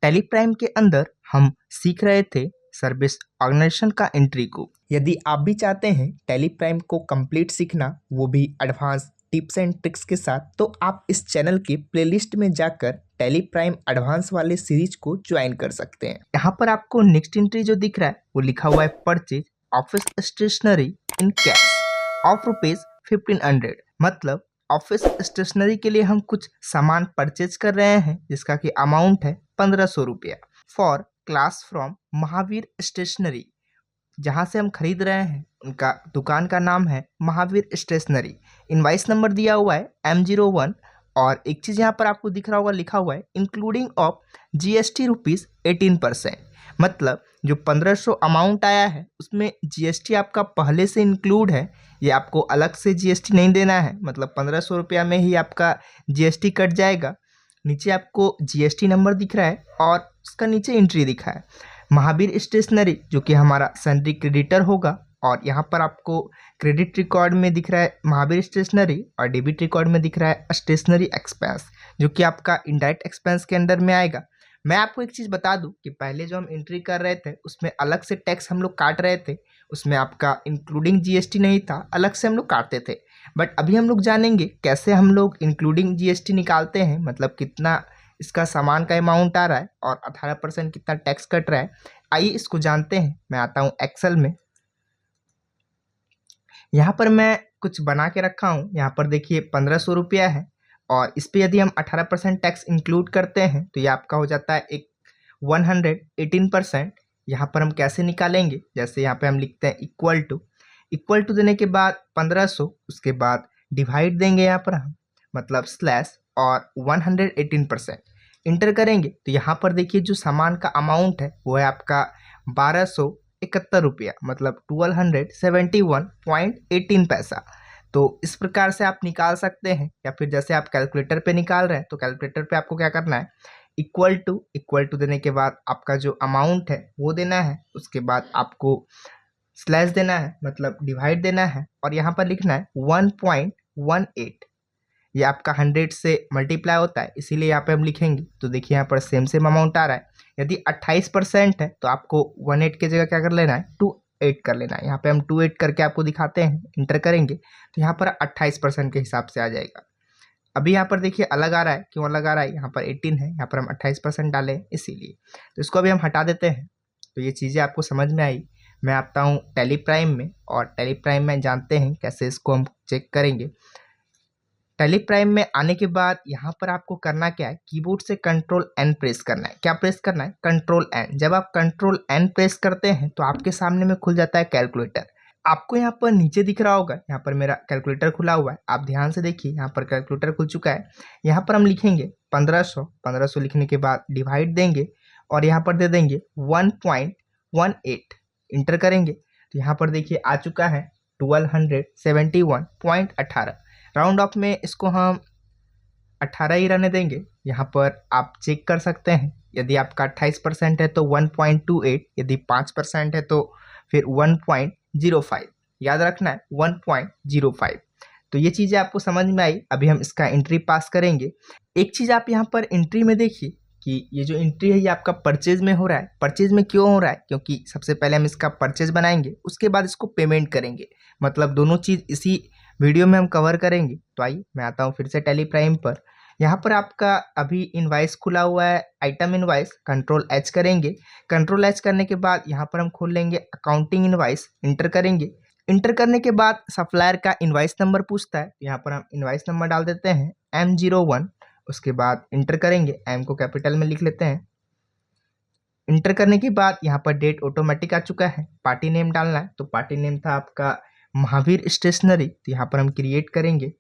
Tally prime के अंदर हम सीख रहे थे सर्विस ऑर्गेनाइजेशन का एंट्री को। यदि आप भी चाहते हैं टैली प्राइम को कंप्लीट सीखना, वो भी एडवांस टिप्स एंड ट्रिक्स के साथ, तो आप इस चैनल के प्लेलिस्ट में जाकर टैली प्राइम एडवांस वाले सीरीज को ज्वाइन कर सकते हैं। यहाँ पर आपको नेक्स्ट एंट्री जो दिख रहा है वो लिखा हुआ है purchase office stationery in cash of ₹1500। मतलब ऑफिस स्टेशनरी के लिए हम कुछ सामान परचेज कर रहे हैं जिसका कि अमाउंट है ₹1500 for class from Mahavir stationery. जहाँ से हम खरीद रहे हैं उनका दुकान का नाम है महावीर स्टेशनरी। इनवाइस नंबर दिया हुआ है M01। और एक चीज़ यहाँ पर आपको दिख रहा होगा, लिखा हुआ है इंक्लूडिंग ऑफ GST ₹18%। मतलब जो 1500 अमाउंट आया है उसमें GST आपका पहले से इंक्लूड है, ये आपको अलग से GST नहीं देना है। मतलब 1500 में ही आपका GST कट जाएगा। नीचे आपको GST नंबर दिख रहा है और उसका नीचे एंट्री दिखा है महावीर स्टेशनरी, जो कि हमारा सैलरी क्रेडिटर होगा। और यहाँ पर आपको क्रेडिट रिकॉर्ड में दिख रहा है महावीर स्टेशनरी और डेबिट रिकॉर्ड में दिख रहा है स्टेशनरी एक्सपेंस, जो कि आपका इनडायरेक्ट एक्सपेंस के अंडर में आएगा। मैं आपको एक चीज़ बता दूं कि पहले जो हम एंट्री कर रहे थे उसमें अलग से टैक्स हम लोग काट रहे थे, उसमें आपका इंक्लूडिंग GST नहीं था, अलग से हम लोग काटते थे। बट अभी हम लोग जानेंगे कैसे हम लोग इंक्लूडिंग GST निकालते हैं, मतलब कितना इसका सामान का अमाउंट आ रहा है और 18% कितना टैक्स कट रहा है। आइए इसको जानते हैं। मैं आता हूँ एक्सेल में। यहाँ पर मैं कुछ बना के रखा हूँ। यहाँ पर देखिए ₹1500 है और इस पर यदि हम 18% टैक्स इंक्लूड करते हैं तो ये आपका हो जाता है एक 118%। यहाँ पर हम कैसे निकालेंगे, जैसे यहाँ पे हम लिखते हैं इक्वल टू देने के बाद 1500, उसके बाद डिवाइड देंगे यहाँ पर हम, मतलब स्लैश और 118% इंटर करेंगे। तो यहाँ पर देखिए जो सामान का अमाउंट है वो है आपका ₹1271, मतलब 1271.18 पैसा। तो इस प्रकार से आप निकाल सकते हैं, या फिर जैसे आप कैलकुलेटर पे निकाल रहे हैं तो कैलकुलेटर पे आपको क्या करना है, इक्वल टू देने के बाद आपका जो अमाउंट है वो देना है, उसके बाद आपको स्लैश देना है, मतलब डिवाइड देना है, और यहाँ पर लिखना है 1.18। ये आपका 100 से मल्टीप्लाई होता है, इसीलिए यहाँ पे हम लिखेंगे। तो देखिए यहाँ पर सेम अमाउंट आ रहा है। यदि 28% है तो आपको 18 की जगह क्या कर लेना है, 28 कर लेना है। यहाँ पे हम 28 करके आपको दिखाते हैं, इंटर करेंगे तो यहाँ पर 28% के हिसाब से आ जाएगा। अभी यहाँ पर देखिए अलग आ रहा है, क्यों अलग आ रहा है, यहाँ पर 18 है, यहाँ पर हम 28% डाले हैं इसीलिए। तो इसको अभी हम हटा देते हैं। तो ये चीज़ें आपको समझ में आई। मैं आता हूँ टैली प्राइम में, और टैली प्राइम में जानते हैं कैसे इसको हम चेक करेंगे। टैली प्राइम में आने के बाद यहाँ पर आपको करना क्या है, कीबोर्ड से Ctrl+N प्रेस करना है। क्या प्रेस करना है, Ctrl+N। जब आप Ctrl+N प्रेस करते हैं तो आपके सामने में खुल जाता है कैलकुलेटर। आपको यहाँ पर नीचे दिख रहा होगा, यहाँ पर मेरा कैलकुलेटर खुला हुआ है, आप ध्यान से देखिए, यहाँ पर कैलकुलेटर खुल चुका है। यहाँ पर हम लिखेंगे 1500 लिखने के बाद डिवाइड देंगे और यहाँ पर दे देंगे 1.18, इंटर करेंगे तो यहाँ पर देखिए आ चुका है 1271.18। राउंड ऑफ में इसको हम 18 ही रहने देंगे। यहाँ पर आप चेक कर सकते हैं, यदि आपका 28% है तो 1.28, यदि 5% है तो फिर 1.05। याद रखना है 1.05। तो ये चीज़ें आपको समझ में आई। अभी हम इसका एंट्री पास करेंगे। एक चीज़ आप यहाँ पर एंट्री में देखिए कि ये जो एंट्री है ये आपका परचेज में हो रहा है। परचेज में क्यों हो रहा है, क्योंकि सबसे पहले हम इसका परचेज बनाएंगे, उसके बाद इसको पेमेंट करेंगे। मतलब दोनों चीज़ इसी वीडियो में हम कवर करेंगे। तो आइए मैं आता हूँ फिर से टैली प्राइम पर। यहाँ पर आपका अभी इनवाइस खुला हुआ है, आइटम इनवाइस, Ctrl+H करेंगे। Ctrl+H करने के बाद यहाँ पर हम खोल लेंगे अकाउंटिंग इनवाइस, इंटर करेंगे। इंटर करने के बाद सप्लायर का इनवाइस नंबर पूछता है, यहाँ पर हम इनवाइस नंबर डाल देते हैं M01। उसके बाद इंटर करेंगे, M को कैपिटल में लिख लेते हैं। इंटर करने के बाद यहाँ पर डेट ऑटोमेटिक आ चुका है। पार्टी नेम डालना है, तो पार्टी नेम था आपका महावीर स्टेशनरी, तो यहाँ पर हम क्रिएट करेंगे।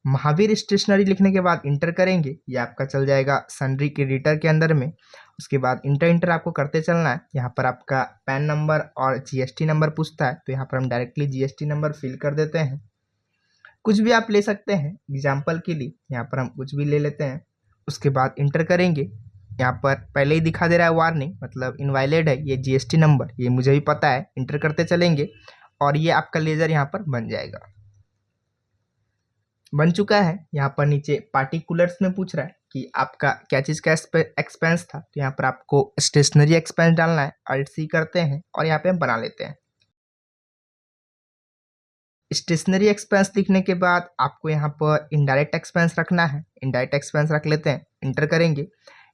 महावीर स्टेशनरी लिखने के बाद इंटर करेंगे, ये आपका चल जाएगा सन्ड्री क्रेडिटर के अंदर में। उसके बाद इंटर आपको करते चलना है। यहाँ पर आपका पैन नंबर और GST नंबर पूछता है, तो यहाँ पर हम डायरेक्टली GST नंबर फिल कर देते हैं। कुछ भी आप ले सकते हैं, एग्जाम्पल के लिए यहाँ पर हम कुछ भी ले लेते हैं। उसके बाद इंटर करेंगे। यहाँ पर पहले ही दिखा दे रहा है वार्निंग, मतलब इनवैलिड है ये GST नंबर, ये मुझे भी पता है। इंटर करते चलेंगे और ये आपका लेजर यहाँ पर बन जाएगा, बन चुका है। यहाँ पर नीचे पार्टिकुलर्स में पूछ रहा है, कि आपका क्या चीज़ का एक्सपेंस था। तो यहाँ पर आपको स्टेशनरी एक्सपेंस डालना है, अल्ट सी करते हैं और यहाँ पे हम बना लेते हैं। स्टेशनरी एक्सपेंस लिखने के बाद आपको यहाँ पर इनडायरेक्ट एक्सपेंस रखना है, इनडायरेक्ट एक्सपेंस रख लेते हैं, इंटर करेंगे।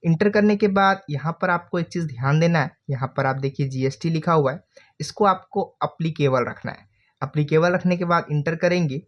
इंटर करने के बाद यहाँ पर आपको एक चीज़ ध्यान देना है, यहाँ पर आप देखिए जीएसटी लिखा हुआ है, इसको आपको अप्लीकेबल रखना है। अप्लीकेबल रखने के बाद इंटर करेंगे,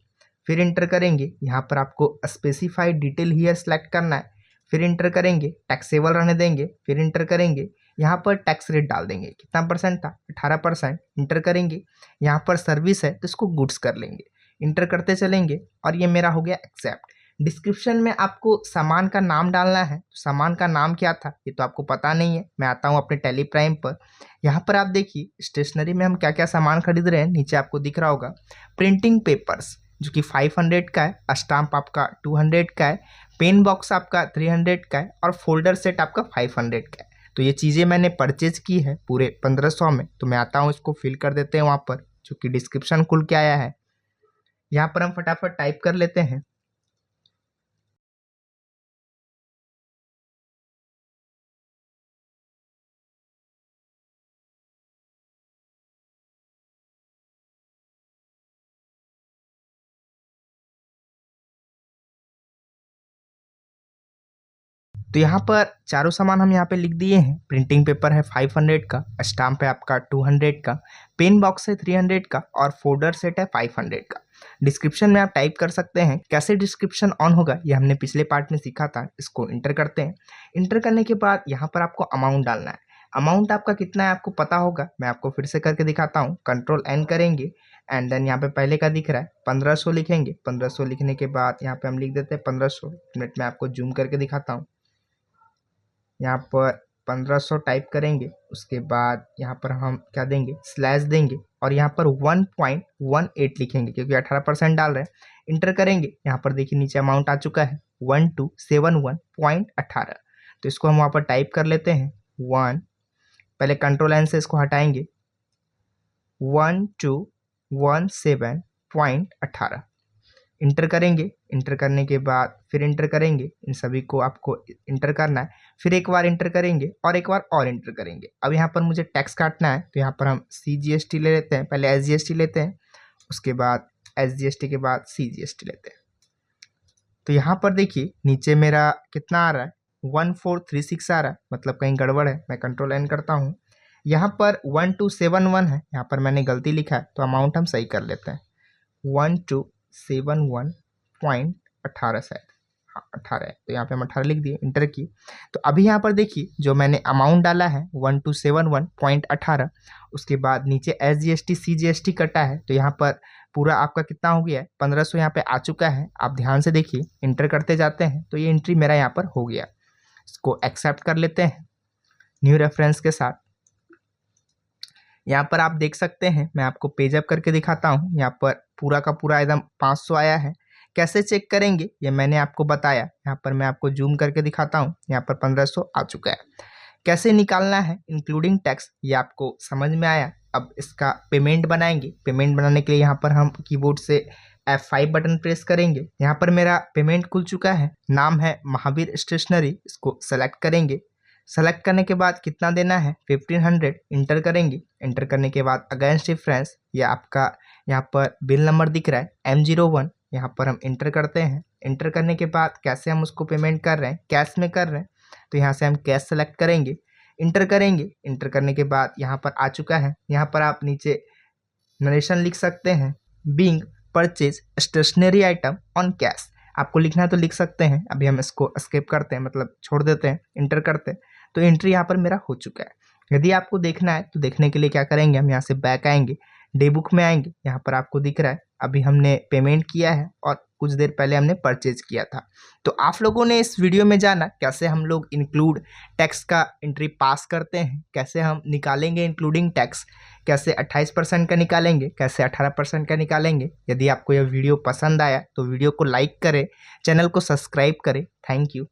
फिर इंटर करेंगे, यहाँ पर आपको स्पेसिफाइड डिटेल हियर सेलेक्ट करना है, फिर इंटर करेंगे, टैक्सेबल रहने देंगे, फिर इंटर करेंगे, यहाँ पर टैक्स रेट डाल देंगे, कितना परसेंट था 18%, इंटर करेंगे। यहाँ पर सर्विस है तो इसको गुड्स कर लेंगे, इंटर करते चलेंगे और ये मेरा हो गया एक्सेप्ट। डिस्क्रिप्शन में आपको सामान का नाम डालना है, तो सामान का नाम क्या था ये तो आपको पता नहीं है। मैं आता हूँ अपने टेली प्राइम पर, यहाँ पर आप देखिए स्टेशनरी में हम क्या क्या सामान खरीद रहे हैं, नीचे आपको दिख रहा होगा प्रिंटिंग पेपर्स जो कि 500 का है, स्टाम्प आपका 200 का है, पेन बॉक्स आपका 300 का है और फोल्डर सेट आपका 500 का है। तो ये चीज़ें मैंने परचेज की है पूरे 1500 में। तो मैं आता हूँ, इसको फिल कर देते हैं वहाँ पर, जो कि डिस्क्रिप्शन खुल के आया है। यहाँ पर हम फटाफट टाइप कर लेते हैं। तो यहाँ पर चारों सामान हम यहाँ पे लिख दिए हैं। प्रिंटिंग पेपर है 500 का, स्टाम्प है आपका 200 का, पेन बॉक्स है 300 का और फोल्डर सेट है 500 का। डिस्क्रिप्शन में आप टाइप कर सकते हैं। कैसे डिस्क्रिप्शन ऑन होगा ये हमने पिछले पार्ट में सीखा था। इसको इंटर करते हैं। इंटर करने के बाद यहाँ पर आपको अमाउंट डालना है। अमाउंट आपका कितना है आपको पता होगा, मैं आपको फिर से करके दिखाता हूँ। कंट्रोल एन करेंगे एंड देन यहाँ पे पहले का दिख रहा है 1500 लिखेंगे। 1500 लिखने के बाद यहाँ पे हम लिख देते हैं 1500। मिनट में आपको जूम करके दिखाता हूँ। यहाँ पर 1500 टाइप करेंगे, उसके बाद यहाँ पर हम क्या देंगे, स्लैश देंगे और यहाँ पर 1.18 लिखेंगे क्योंकि 18% डाल रहे हैं। इंटर करेंगे, यहाँ पर देखिए नीचे अमाउंट आ चुका है 1271.18। तो इसको हम वहाँ पर टाइप कर लेते हैं 1, पहले कंट्रोल एन से इसको हटाएंगे, 1217.18। इंटर करेंगे। इंटर करने के बाद फिर इंटर करेंगे, इन सभी को आपको इंटर करना है। फिर एक बार इंटर करेंगे और एक बार और इंटर करेंगे। अब यहाँ पर मुझे टैक्स काटना है, तो यहाँ पर हम CGST ले लेते हैं, पहले SGST लेते हैं, उसके बाद SGST के बाद CGST लेते हैं। तो यहाँ पर देखिए नीचे मेरा कितना आ रहा है, 1436 आ रहा है, मतलब कहीं गड़बड़ है। मैं कंट्रोल एन करता हूँ, यहाँ पर 1271 है, यहाँ पर मैंने गलती लिखा है, तो अमाउंट हम सही कर लेते हैं 1271.18 शायद, हाँ 18 है, तो यहाँ पे हम 18 लिख दिए, इंटर की। तो अभी यहाँ पर देखिए जो मैंने अमाउंट डाला है 1271.18, उसके बाद नीचे SGST CGST कटा है, तो यहाँ पर पूरा आपका कितना हो गया है 1500 यहाँ पे आ चुका है। आप ध्यान से देखिए, इंटर करते जाते हैं तो ये एंट्री मेरा यहाँ पर हो गया। इसको एक्सेप्ट कर लेते हैं न्यू रेफरेंस के साथ। यहाँ पर आप देख सकते हैं, मैं आपको पेज अप करके दिखाता हूँ। यहाँ पर पूरा का पूरा एकदम 500 आया है। कैसे चेक करेंगे ये मैंने आपको बताया। यहाँ पर मैं आपको जूम करके दिखाता हूँ, यहाँ पर 1500 आ चुका है। कैसे निकालना है इंक्लूडिंग टैक्स ये आपको समझ में आया। अब इसका पेमेंट बनाएंगे। पेमेंट बनाने के लिए यहाँ पर हम कीबोर्ड से F5 बटन प्रेस करेंगे। यहाँ पर मेरा पेमेंट खुल चुका है, नाम है महावीर स्टेशनरी, इसको सेलेक्ट करेंगे। सेलेक्ट करने के बाद कितना देना है 1500, इंटर करेंगे। इंटर करने के बाद अगेंस्ट डिफरेंस, ये आपका यहाँ पर बिल नंबर दिख रहा है M01, यहाँ पर हम इंटर करते हैं। इंटर करने के बाद कैसे हम उसको पेमेंट कर रहे हैं, कैश में कर रहे हैं, तो यहाँ से हम कैश सेलेक्ट करेंगे, इंटर करेंगे। इंटर करने के बाद यहाँ पर आ चुका है। यहाँ पर आप नीचे नरेशन लिख सकते हैं, being purchase stationery item on cash, आपको लिखना है तो लिख सकते हैं। अभी हम इसको स्किप करते हैं, मतलब छोड़ देते हैं, इंटर करते हैं। तो एंट्री यहाँ पर मेरा हो चुका है। यदि आपको देखना है तो देखने के लिए क्या करेंगे, हम यहाँ से बैक आएंगे, डे बुक में आएंगे। यहाँ पर आपको दिख रहा है अभी हमने पेमेंट किया है और कुछ देर पहले हमने परचेज किया था। तो आप लोगों ने इस वीडियो में जाना कैसे हम लोग इंक्लूड टैक्स का एंट्री पास करते हैं, कैसे हम निकालेंगे इंक्लूडिंग टैक्स, कैसे 28% का निकालेंगे, कैसे 18% का निकालेंगे। यदि आपको यह वीडियो पसंद आया तो वीडियो को लाइक करें, चैनल को सब्सक्राइब करें। Thank you.